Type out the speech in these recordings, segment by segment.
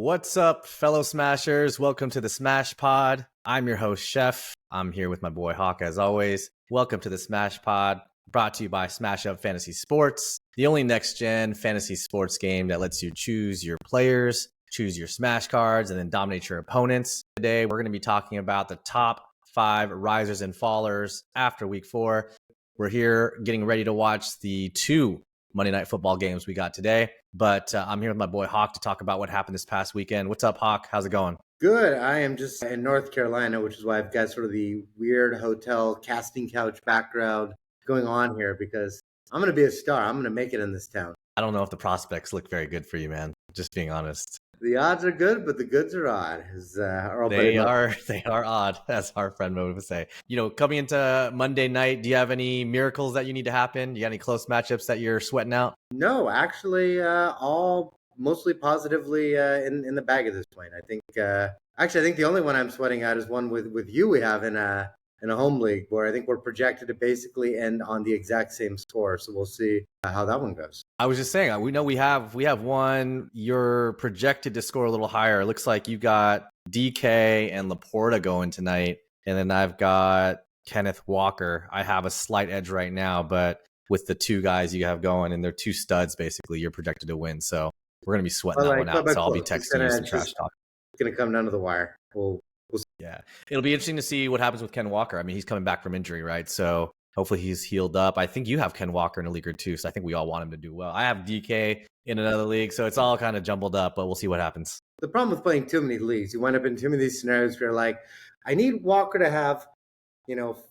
What's up, fellow Smashers? Welcome to the Smash Pod. I'm your host, Chef. I'm here with my boy Hawk, as always. Welcome to the Smash Pod, brought to you by Smash Up Fantasy Sports, the only next-gen fantasy sports game that lets you choose your players, choose your Smash cards, and then dominate your opponents. Today, we're going to be talking about the top 5 risers and fallers after Week 4. We're here getting ready to watch the 2 Monday Night Football games we got today. But I'm here with my boy Hawk to talk about what happened this past weekend. What's up, Hawk? How's it going? Good. I am just in North Carolina, which is why I've got sort of the weird hotel casting couch background going on here because I'm going to be a star. I'm going to make it in this town. I don't know if the prospects look very good for you, man. Just being honest. The odds are good, but the goods are odd. They are odd, as our friend would say. You know, coming into Monday night, do you have any miracles that you need to happen? Do you got any close matchups that you're sweating out? No, actually, all mostly positively in the bag at this point. I think the only one I'm sweating out is one with you we have in a home league where I think we're projected to basically end on the exact same score. So we'll see how that one goes. I was just saying, we know we have one. You're projected to score a little higher. It looks like you got DK and Laporta going tonight, and then I've got Kenneth Walker. I have a slight edge right now, but with the 2 guys you have going, and they're 2 studs, basically, you're projected to win. So we're going to be sweating that one out. So I'll be texting you some trash talk. It's going to come down to the wire. We'll see. Yeah. It'll be interesting to see what happens with Ken Walker. I mean, he's coming back from injury, right? So hopefully he's healed up. I think you have Ken Walker in a league or 2, so I think we all want him to do well. I have DK in another league, so it's all kind of jumbled up, but we'll see what happens. The problem with playing too many leagues, you wind up in too many of these scenarios where you're like, I need Walker to have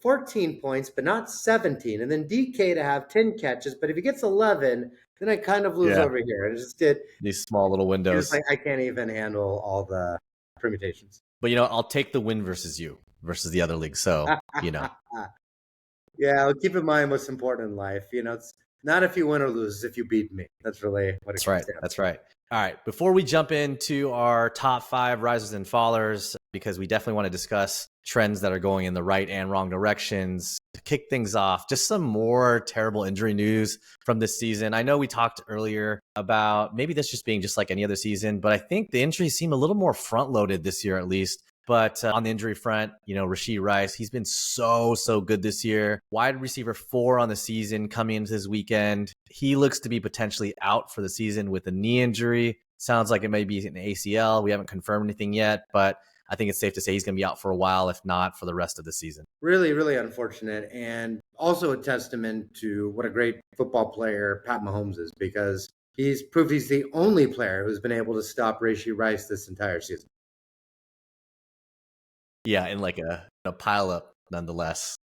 14 points, but not 17. And then DK to have 10 catches. But if he gets 11, then I kind of lose over here. And these small little windows. I can't even handle all the permutations. But, I'll take the win versus the other league. So, Yeah, I'll keep in mind what's important in life. It's not if you win or lose, it's if you beat me. That's really what it comes down to. That's right. All right. Before we jump into our top 5 risers and fallers, because we definitely want to discuss trends that are going in the right and wrong directions, to kick things off, just some more terrible injury news from this season. I know we talked earlier about maybe this just being just like any other season, but I think the injuries seem a little more front-loaded this year at least. But on the injury front, Rashee Rice, he's been so good this year. Wide receiver 4 on the season coming into this weekend. He looks to be potentially out for the season with a knee injury. Sounds like it may be an ACL. We haven't confirmed anything yet, but I think it's safe to say he's going to be out for a while, if not for the rest of the season. Really, really unfortunate, and also a testament to what a great football player Pat Mahomes is, because he's proved he's the only player who's been able to stop Rashee Rice this entire season. Yeah, in like a pile-up nonetheless.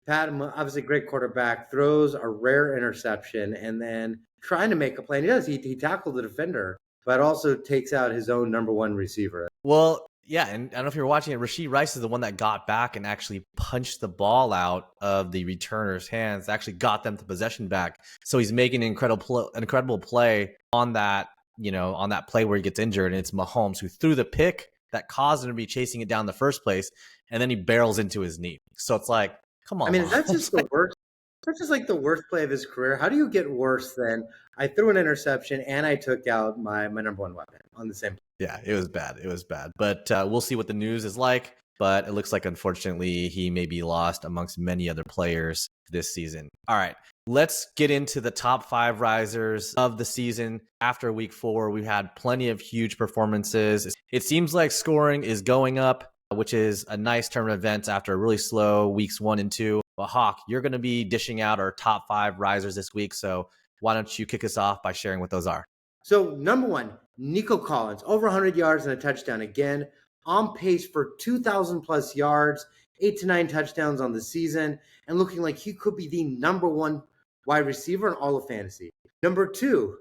Pat, obviously great quarterback, throws a rare interception, and then trying to make a play. And he does. He tackled the defender, but also takes out his own number 1 receiver. Well, yeah, and I don't know if you were watching it. Rashee Rice is the one that got back and actually punched the ball out of the returner's hands, actually got them the possession back. So he's making an incredible play on that, on that play where he gets injured, and it's Mahomes who threw the pick that caused him to be chasing it down in the first place, and then he barrels into his knee. So it's like, come on. I mean, that's just the worst. That's just like the worst play of his career. How do you get worse than I threw an interception and I took out my number 1 weapon on the same play? Yeah, it was bad. But we'll see what the news is like. But it looks like, unfortunately, he may be lost amongst many other players this season. All right, let's get into the top 5 risers of the season. After Week 4, we've had plenty of huge performances. It seems like scoring is going up, which is a nice turn of events after a really slow weeks 1 and 2. But Hawk, you're going to be dishing out our top 5 risers this week. So why don't you kick us off by sharing what those are? So number 1, Nico Collins, over 100 yards and a touchdown again. On pace for 2,000 plus yards, 8 to 9 touchdowns on the season, and looking like he could be the number 1 wide receiver in all of fantasy. Number 2,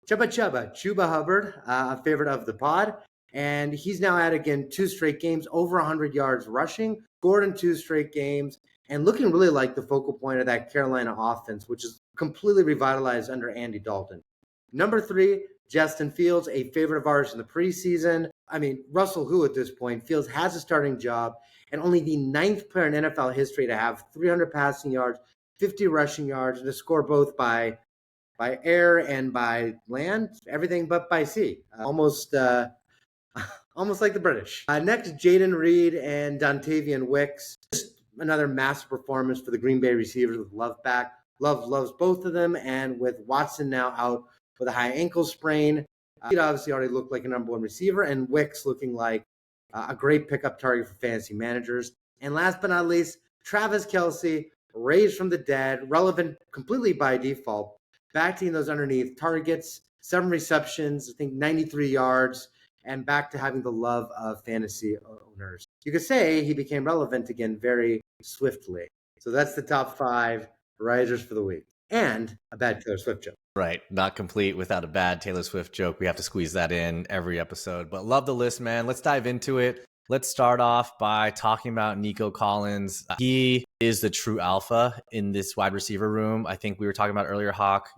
Chuba Hubbard, a favorite of the pod, and he's now had again 2 straight games, over 100 yards rushing, scored in 2 straight games, and looking really like the focal point of that Carolina offense, which is completely revitalized under Andy Dalton. Number 3, Justin Fields, a favorite of ours in the preseason. I mean, Russell, who at this point, Fields has a starting job and only the 9th player in NFL history to have 300 passing yards, 50 rushing yards, and to score both by air and by land, everything but by sea. Almost Almost like the British. Next, Jaden Reed and Dontavian Wicks. Just another massive performance for the Green Bay receivers with Love back. Love loves both of them, and with Watson now out with a high ankle sprain, he obviously already looked like a number one receiver, and Wicks looking like a great pickup target for fantasy managers. And last but not least, Travis Kelce, raised from the dead, relevant completely by default, back to those underneath targets, 7 receptions, I think 93 yards, and back to having the love of fantasy owners. You could say he became relevant again very swiftly. So that's the top 5 risers for the week. And a bad Taylor Swift joke. Right. Not complete without a bad Taylor Swift joke. We have to squeeze that in every episode. But love the list, man. Let's dive into it. Let's start off by talking about Nico Collins. He is the true alpha in this wide receiver room. I think we were talking about earlier, Hawk,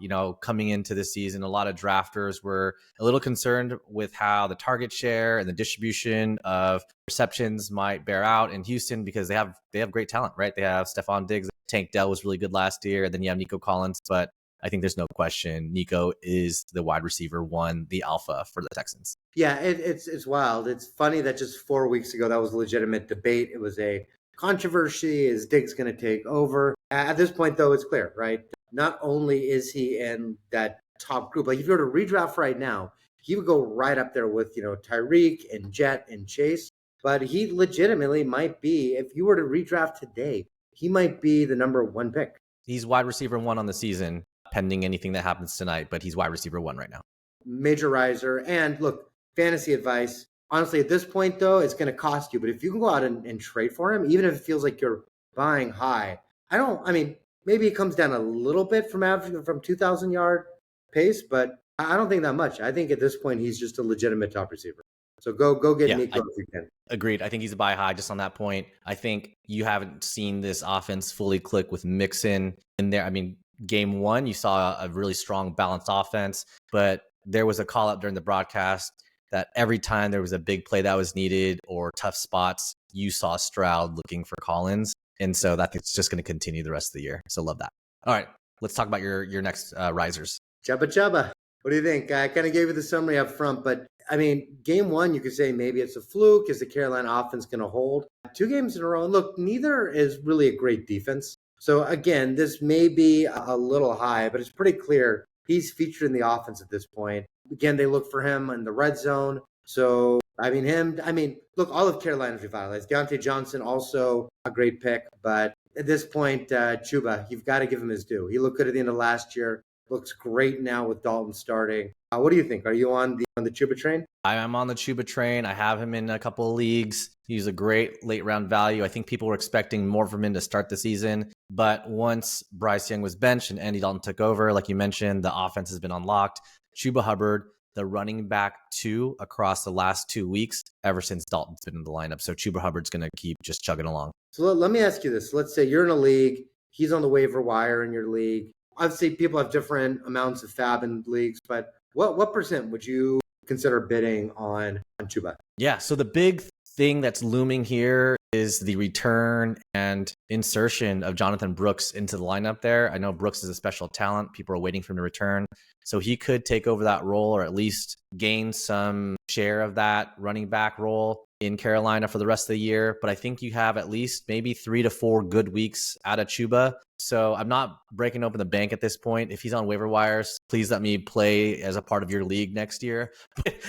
coming into this season, a lot of drafters were a little concerned with how the target share and the distribution of receptions might bear out in Houston because they have great talent, right? They have Stephon Diggs. Tank Dell was really good last year. And then you have Nico Collins. But I think there's no question Nico is the wide receiver 1, the alpha for the Texans. Yeah, it's wild. It's funny that just 4 weeks ago, that was a legitimate debate. It was a controversy. Is Diggs going to take over? At this point, though, it's clear, right? Not only is he in that top group, like if you were to redraft right now, he would go right up there with, Tyreek and Jet and Chase. But he legitimately might be, if you were to redraft today, he might be the number 1 pick. He's wide receiver 1 on the season, pending anything that happens tonight, but he's wide receiver 1 right now. Major riser. And look, fantasy advice. Honestly, at this point, though, it's going to cost you. But if you can go out and trade for him, even if it feels like you're buying high, maybe it comes down a little bit from 2,000 yard pace, but I don't think that much. I think at this point, he's just a legitimate top receiver. So go get Nico if you can. Agreed. I think he's a buy high just on that point. I think you haven't seen this offense fully click with Mixon in there. I mean, game 1, you saw a really strong balanced offense, but there was a call up during the broadcast that every time there was a big play that was needed or tough spots, you saw Stroud looking for Collins. And so that's just going to continue the rest of the year. So love that. All right, let's talk about your next risers. Chubba. What do you think? I kind of gave you the summary up front, but I mean, game 1, you could say maybe it's a fluke. Is the Carolina offense going to hold? 2 games in a row. And look, neither is really a great defense. So again, this may be a little high, but it's pretty clear he's featured in the offense at this point. Again, they look for him in the red zone. So, look, all of Carolina's revitalized. Deontay Johnson, also a great pick. But at this point, Chuba, you've got to give him his due. He looked good at the end of last year. Looks great now with Dalton starting. What do you think? Are you on the Chuba train? I am on the Chuba train. I have him in a couple of leagues. He's a great late round value. I think people were expecting more from him to start the season. But once Bryce Young was benched and Andy Dalton took over, like you mentioned, the offense has been unlocked. Chuba Hubbard, the running back 2 across the last 2 weeks ever since Dalton's been in the lineup. So Chuba Hubbard's going to keep just chugging along. So let me ask you this. Let's say you're in a league. He's on the waiver wire in your league. Obviously, people have different amounts of fab in leagues, but what percent would you consider bidding on Chuba? Yeah, so the big thing that's looming here is the return and insertion of Jonathan Brooks into the lineup there. I know Brooks is a special talent. People are waiting for him to return. So he could take over that role or at least gain some share of that running back role in Carolina for the rest of the year. But I think you have at least maybe 3 to 4 good weeks out of Chuba. So I'm not breaking open the bank at this point. If he's on waiver wires, please let me play as a part of your league next year.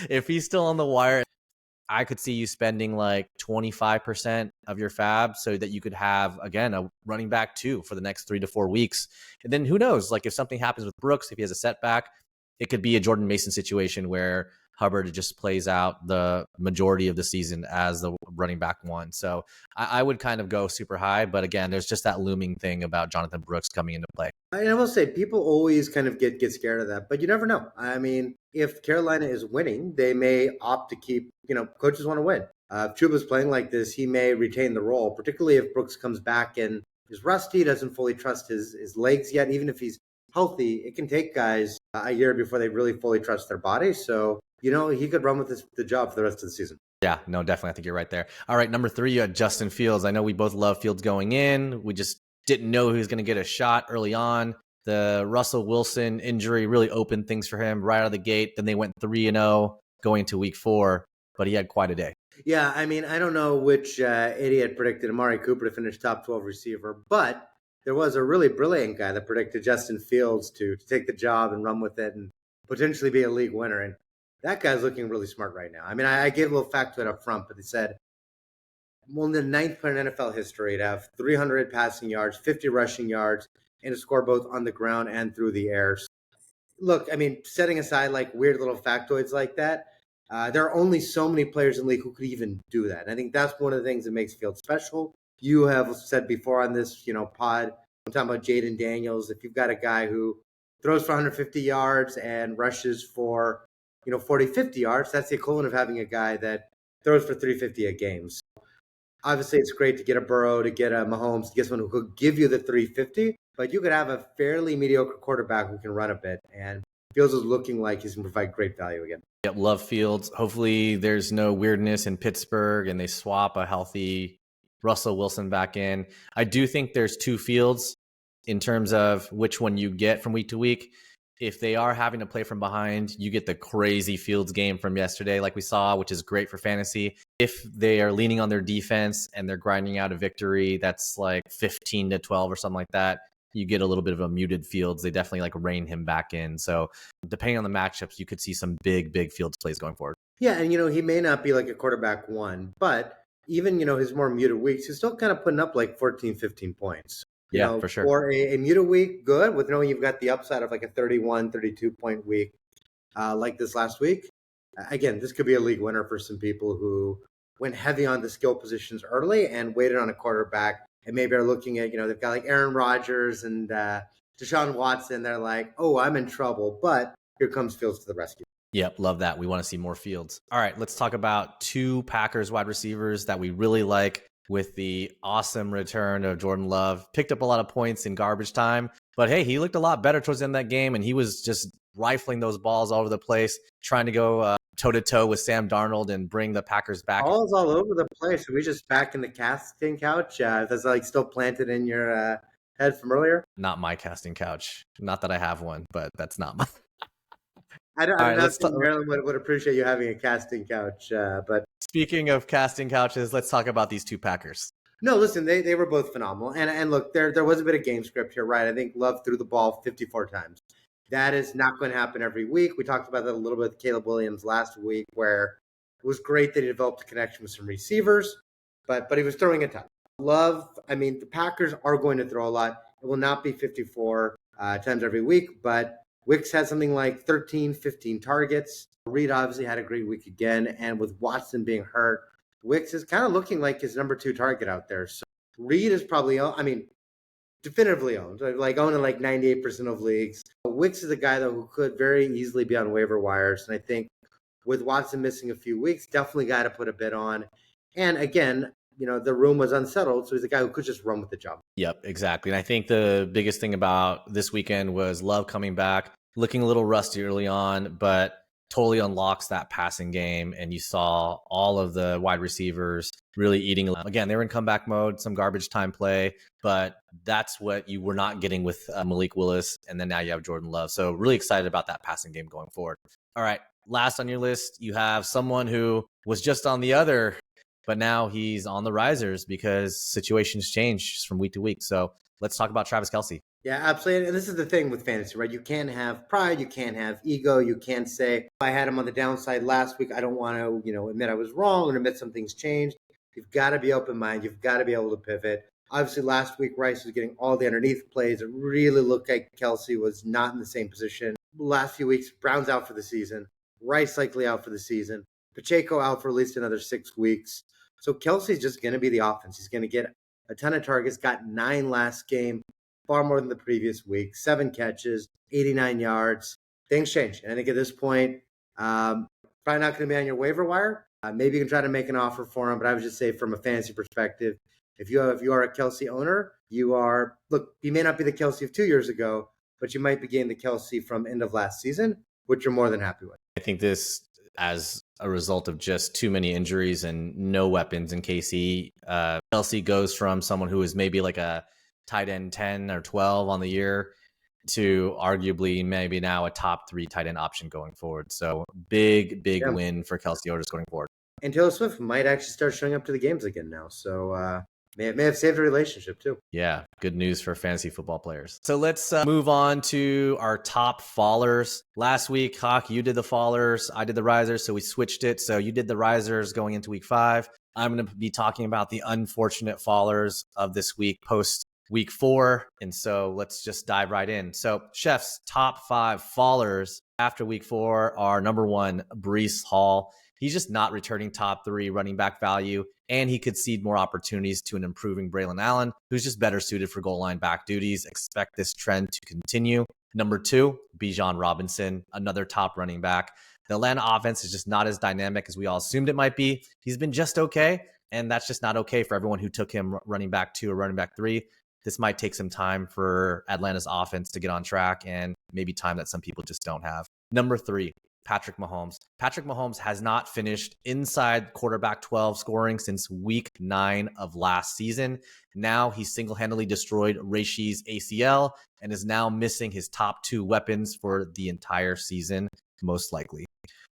If he's still on the wire, I could see you spending like 25% of your fab so that you could have, again, a running back 2 for the next 3 to 4 weeks. And then who knows, like if something happens with Brooks, if he has a setback, it could be a Jordan Mason situation where Hubbard just plays out the majority of the season as the running back 1. So I would kind of go super high. But again, there's just that looming thing about Jonathan Brooks coming into play. I will say people always kind of get scared of that, but you never know. I mean, if Carolina is winning, they may opt to keep, coaches want to win. If Chuba's playing like this, he may retain the role, particularly if Brooks comes back and is rusty, doesn't fully trust his legs yet. Even if he's healthy, it can take guys a year before they really fully trust their body. So, he could run with the job for the rest of the season. Yeah, no, definitely. I think you're right there. All right, number 3, you had Justin Fields. I know we both love Fields going in. We just didn't know he was going to get a shot early on. The Russell Wilson injury really opened things for him right out of the gate. Then they went 3-0 going into week 4. but he had quite a day. Yeah, I mean, I don't know which idiot predicted Amari Cooper to finish top 12 receiver, but there was a really brilliant guy that predicted Justin Fields to take the job and run with it and potentially be a league winner. And that guy's looking really smart right now. I mean, I gave a little fact to it up front, but they said, well, the ninth player in NFL history to have 300 passing yards, 50 rushing yards, and to score both on the ground and through the air. So, look, I mean, setting aside like weird little factoids like that, there are only so many players in the league who could even do that. And I think that's one of the things that makes Fields special. You have said before on this, pod, I'm talking about Jaden Daniels. If you've got a guy who throws for 150 yards and rushes for, 40, 50 yards, that's the equivalent of having a guy that throws for 350 a game. So obviously, it's great to get a Burrow, to get a Mahomes, to get someone who could give you the 350, but you could have a fairly mediocre quarterback who can run a bit. And Fields is looking like he's going to provide great value again. Yep, love Fields. Hopefully there's no weirdness in Pittsburgh and they swap a healthy Russell Wilson back in. I do think there's two Fields in terms of which one you get from week to week. If they are having to play from behind, you get the crazy Fields game from yesterday, like we saw, which is great for fantasy. If they are leaning on their defense and they're grinding out a victory that's like 15-12 or something like that, you get a little bit of a muted Fields. They definitely like rein him back in. So depending on the matchups, you could see some big Fields plays going forward. Yeah, and he may not be like a quarterback one, but even his more muted weeks, he's still kind of putting up like 14, 15 points. For sure. For a muted week, good, with knowing you've got the upside of like a 31, 32-point week like this last week. Again, this could be a league winner for some people who went heavy on the skill positions early and waited on a quarterback and maybe are looking at, they've got like Aaron Rodgers and Deshaun Watson. They're like, oh, I'm in trouble, but here comes Fields to the rescue. Yep, love that. We want to see more Fields. All right, let's talk about two Packers wide receivers that we really like with the awesome return of Jordan Love. Picked up a lot of points in garbage time, but hey, he looked a lot better towards the end of that game, and he was just rifling those balls all over the place, trying to go toe-to-toe with Sam Darnold and bring the Packers back. Balls all over the place. Are we just back in the casting couch? That's like still planted in your head from earlier? Not my casting couch. Not that I have one, but that's not my... I don't think Maryland would appreciate you having a casting couch. But speaking of casting couches, let's talk about these two Packers. No, listen, they were both phenomenal. And look, there was a bit of game script here, right? I think Love threw the ball 54 times. That is not going to happen every week. We talked about that a little bit with Caleb Williams last week, where it was great that he developed a connection with some receivers, but he was throwing a ton. Love, I mean, the Packers are going to throw a lot. It will not be 54 times every week, but Wicks had something like 13, 15 targets. Reed obviously had a great week again. And with Watson being hurt, Wicks is kind of looking like his number 2 target out there. So Reed is probably, definitively owned, like owned in like 98% of leagues. Wicks is a guy, though, who could very easily be on waiver wires. And I think with Watson missing a few weeks, definitely got to put a bid on. And again, the room was unsettled. So he's a guy who could just run with the job. Yep, exactly. And I think the biggest thing about this weekend was Love coming back, looking a little rusty early on, but totally unlocks that passing game. And you saw all of the wide receivers really eating. Again, they were in comeback mode, some garbage time play, but that's what you were not getting with Malik Willis. And then now you have Jordan Love. So really excited about that passing game going forward. All right, last on your list, you have someone who was just on the other, but now he's on the risers because situations change from week to week. So let's talk about Travis Kelce. Yeah, absolutely. And this is the thing with fantasy, right? You can't have pride. You can't have ego. You can't say, I had him on the downside last week. I don't want to, admit I was wrong and admit some things changed. You've got to be open-minded. You've got to be able to pivot. Obviously, last week, Rice was getting all the underneath plays. It really looked like Kelce was not in the same position. Last few weeks, Brown's out for the season. Rice likely out for the season. Pacheco out for at least another 6 weeks. So Kelce's just going to be the offense. He's going to get a ton of targets, got 9 last game, far more than the previous week, 7 catches, 89 yards. Things change. And I think at this point, probably not going to be on your waiver wire. Maybe you can try to make an offer for him, but I would just say from a fantasy perspective, if you are a Kelce owner, he may not be the Kelce of 2 years ago, but you might be getting the Kelce from end of last season, which you're more than happy with. I think this, as a result of just too many injuries and no weapons in KC, Kelce goes from someone who is maybe like a tight end 10 or 12 on the year to arguably maybe now a top 3 tight end option going forward. So big win for Kelce owners going forward. And Taylor Swift might actually start showing up to the games again now. So may have saved a relationship too. Yeah, good news for fantasy football players. So let's move on to our top fallers. Last week, Hawk, you did the fallers, I did the risers, so we switched it. So you did the risers going into week 5. I'm going to be talking about the unfortunate fallers of this week post week 4. And so let's just dive right in. So Chef's top 5 fallers after week 4 are number 1, Breece Hall. He's just not returning top 3 running back value, and he could cede more opportunities to an improving Braylon Allen, who's just better suited for goal line back duties. Expect this trend to continue. Number 2, Bijan Robinson, another top running back. The Atlanta offense is just not as dynamic as we all assumed it might be. He's been just okay, and that's just not okay for everyone who took him running back 2 or running back 3. This might take some time for Atlanta's offense to get on track, and maybe time that some people just don't have. Number 3, Patrick Mahomes. Patrick Mahomes has not finished inside quarterback 12 scoring since week 9 of last season. Now he single-handedly destroyed Rashi's ACL and is now missing his top 2 weapons for the entire season, most likely.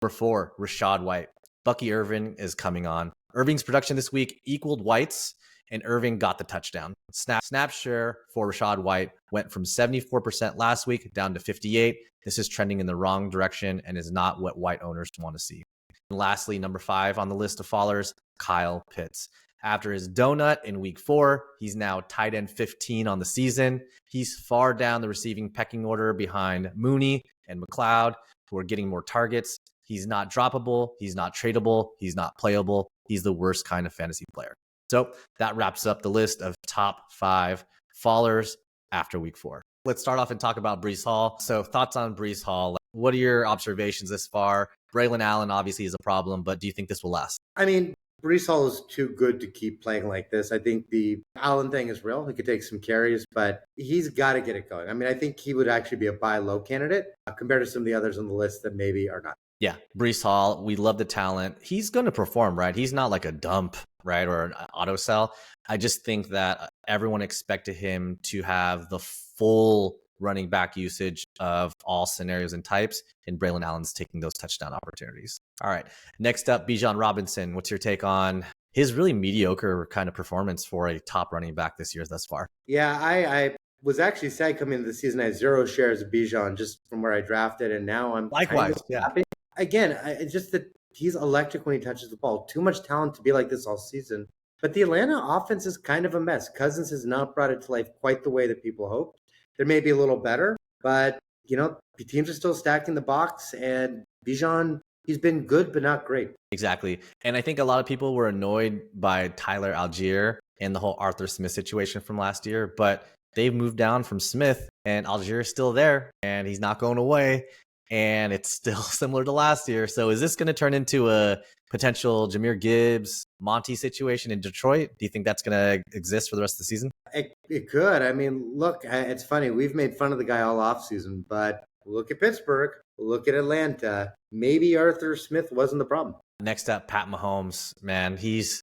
Number 4, Rachaad White. Bucky Irving is coming on. Irving's production this week equaled White's, and Irving got the touchdown. Snap share for Rachaad White went from 74% last week down to 58%. This is trending in the wrong direction and is not what White owners want to see. And lastly, number 5 on the list of fallers, Kyle Pitts. After his donut in week 4, he's now tight end 15 on the season. He's far down the receiving pecking order behind Mooney and McLeod, who are getting more targets. He's not droppable. He's not tradable. He's not playable. He's the worst kind of fantasy player. So that wraps up the list of top 5 fallers after week 4. Let's start off and talk about Breece Hall. So thoughts on Breece Hall. What are your observations this far? Braylon Allen obviously is a problem, but do you think this will last? I mean, Breece Hall is too good to keep playing like this. I think the Allen thing is real. He could take some carries, but he's got to get it going. I mean, I think he would actually be a buy low candidate compared to some of the others on the list that maybe are not. Yeah, Breece Hall, we love the talent. He's going to perform, right? He's not like a dump, right, or an auto sell. I just think that everyone expected him to have the full running back usage of all scenarios and types, and Braylon Allen's taking those touchdown opportunities. All right, next up, Bijan Robinson. What's your take on his really mediocre kind of performance for a top running back this year thus far? Yeah, I was actually sad coming into the season. I had 0 shares of Bijan just from where I drafted, and now I'm Likewise, kind of happy. Again, it's just that he's electric when he touches the ball. Too much talent to be like this all season. But the Atlanta offense is kind of a mess. Cousins has not brought it to life quite the way that people hoped. There may be a little better, but the teams are still stacking the box, and Bijan, he's been good but not great. Exactly. And I think a lot of people were annoyed by Tyler Algier and the whole Arthur Smith situation from last year, but they've moved down from Smith, and Algier is still there, and he's not going away. And it's still similar to last year. So is this going to turn into a potential Jahmyr Gibbs, Monty situation in Detroit? Do you think that's going to exist for the rest of the season? It could. I mean, look, it's funny. We've made fun of the guy all offseason, but look at Pittsburgh, look at Atlanta. Maybe Arthur Smith wasn't the problem. Next up, Pat Mahomes. Man, he's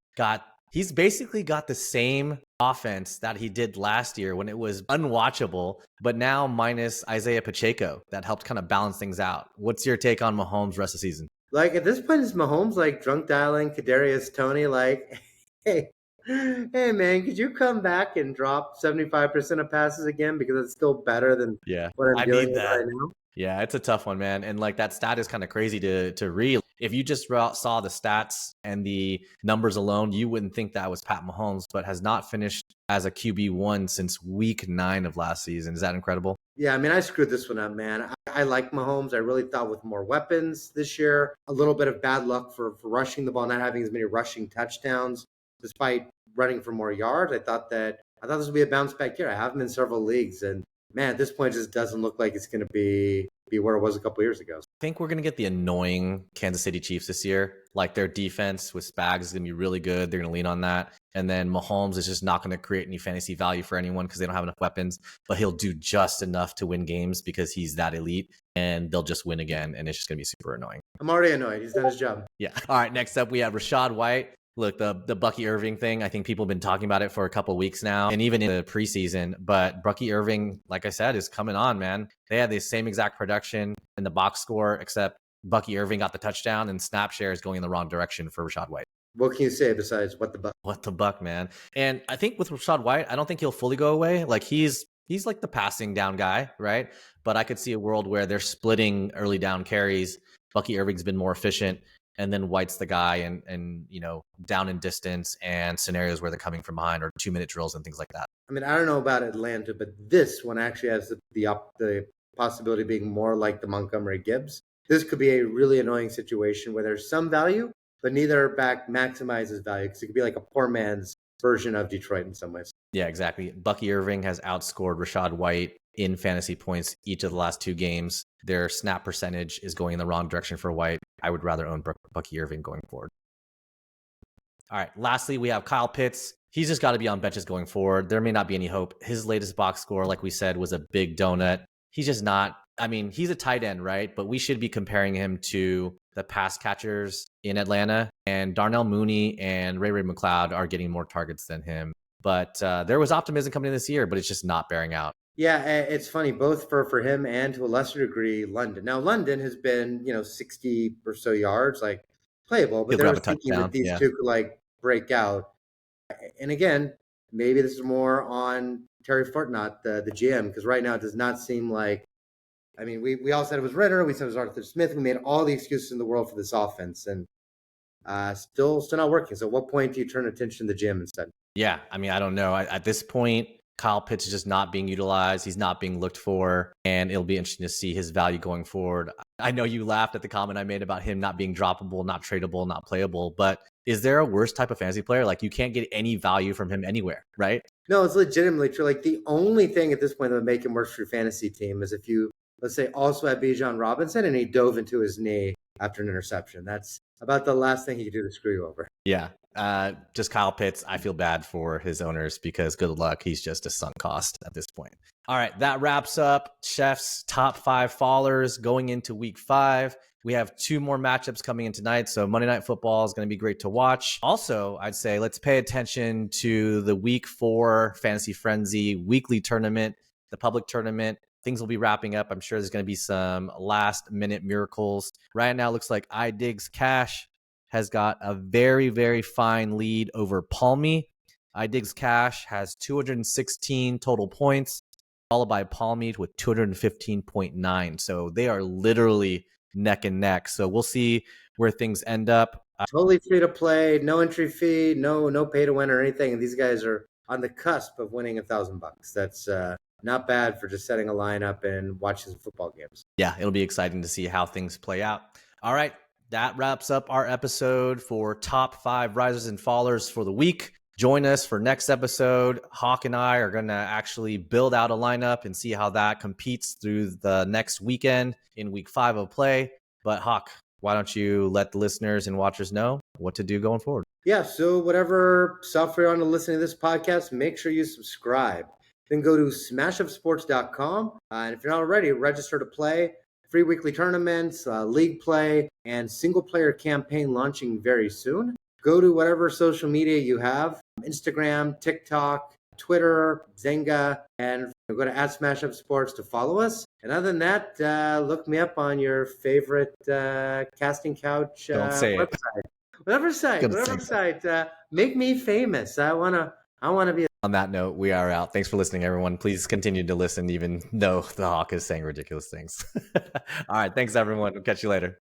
basically got the same offense that he did last year when it was unwatchable, but now minus Isaiah Pacheco. That helped kind of balance things out. What's your take on Mahomes rest of the season? Like at this point, is Mahomes like drunk dialing Kadarius Toney? Like, hey man, could you come back and drop 75% of passes again because it's still better than what I'm doing right now? Yeah, it's a tough one, man. And like that stat is kind of crazy to read. If you just saw the stats and the numbers alone, you wouldn't think that was Pat Mahomes, but has not finished as a QB1 since week 9 of last season. Is that incredible? Yeah, I mean, I screwed this one up, man. I like Mahomes. I really thought with more weapons this year, a little bit of bad luck for rushing the ball, not having as many rushing touchdowns, despite running for more yards. I thought this would be a bounce back year. I have him in several leagues, and man, at this point, it just doesn't look like it's going to be where it was a couple years ago. I think we're going to get the annoying Kansas City Chiefs this year. Like their defense with Spags is going to be really good. They're going to lean on that. And then Mahomes is just not going to create any fantasy value for anyone because they don't have enough weapons, but he'll do just enough to win games because he's that elite, and they'll just win again. And it's just going to be super annoying. I'm already annoyed. He's done his job. Yeah. All right. Next up, we have Rachaad White. Look, the Bucky Irving thing, I think people have been talking about it for a couple of weeks now and even in the preseason. But Bucky Irving, like I said, is coming on, man. They had the same exact production in the box score, except Bucky Irving got the touchdown, and snap share is going in the wrong direction for Rachaad White. What can you say besides what the buck? What the buck, man. And I think with Rachaad White, I don't think he'll fully go away. Like he's like the passing down guy, right? But I could see a world where they're splitting early down carries. Bucky Irving's been more efficient, and then White's the guy, and down in distance and scenarios where they're coming from behind, or 2-minute drills and things like that. I mean, I don't know about Atlanta, but this one actually has the possibility of being more like the Montgomery Gibbs. This could be a really annoying situation where there's some value, but neither back maximizes value, because it could be like a poor man's version of Detroit in some ways. Yeah, exactly. Bucky Irving has outscored Rachaad White in fantasy points each of the last 2 games. Their snap percentage is going in the wrong direction for White. I would rather own Bucky Irving going forward. All right, lastly, we have Kyle Pitts. He's just got to be on benches going forward. There may not be any hope. His latest box score, like we said, was a big donut. He's just not, I mean, he's a tight end, right? But we should be comparing him to the pass catchers in Atlanta. And Darnell Mooney and Ray McLeod are getting more targets than him. But there was optimism coming in this year, but it's just not bearing out. Yeah, it's funny, both for him and to a lesser degree, London. Now, London has been, 60 or so yards, like playable, but they're thinking that these two could like break out. And again, maybe this is more on Terry Fortnott, the GM, because right now it does not seem like, I mean, we all said it was Ritter, we said it was Arthur Smith, we made all the excuses in the world for this offense, and still not working. So at what point do you turn attention to the GM instead? Yeah, I mean, I don't know. At this point, Kyle Pitts is just not being utilized. He's not being looked for, and it'll be interesting to see his value going forward. I know you laughed at the comment I made about him not being droppable, not tradable, not playable, but is there a worse type of fantasy player? Like, you can't get any value from him anywhere, right? No, it's legitimately true. Like, the only thing at this point that would make him worse for your fantasy team is if you, let's say, also had Bijan Robinson and he dove into his knee after an interception. That's about the last thing he could do to screw you over. Yeah. Just Kyle Pitts, I feel bad for his owners because good luck. He's just a sunk cost at this point. All right, that wraps up Chef's top 5 fallers going into week 5. We have 2 more matchups coming in tonight, so Monday Night Football is going to be great to watch. Also, I'd say let's pay attention to the week 4 Fantasy Frenzy weekly tournament, the public tournament. Things will be wrapping up. I'm sure there's going to be some last-minute miracles. Right now, it looks like iDiggs Cash has got a very, very fine lead over Palmy. iDiggs Cash has 216 total points, followed by Palmy with 215.9. So they are literally neck and neck. So we'll see where things end up. Totally free to play, no entry fee, no pay to win or anything. And these guys are on the cusp of winning $1,000. That's not bad for just setting a lineup and watching some football games. Yeah, it'll be exciting to see how things play out. All right. That wraps up our episode for top 5 risers and fallers for the week. Join us for next episode. Hawk and I are going to actually build out a lineup and see how that competes through the next weekend in week 5 of play. But Hawk, why don't you let the listeners and watchers know what to do going forward? Yeah, so whatever software you're on to listen to this podcast, make sure you subscribe. Then go to SmashPod's.com. And if you're not already, register to play. Free weekly tournaments, league play, and single-player campaign launching very soon. Go to whatever social media you have, Instagram, TikTok, Twitter, Zynga, and go to @SmashPod's to follow us. And other than that, look me up on your favorite casting couch Don't say website. Whatever site, make me famous. I wanna be. On that note, we are out. Thanks for listening, everyone. Please continue to listen, even though the Hawk is saying ridiculous things. All right. Thanks, everyone. We'll catch you later.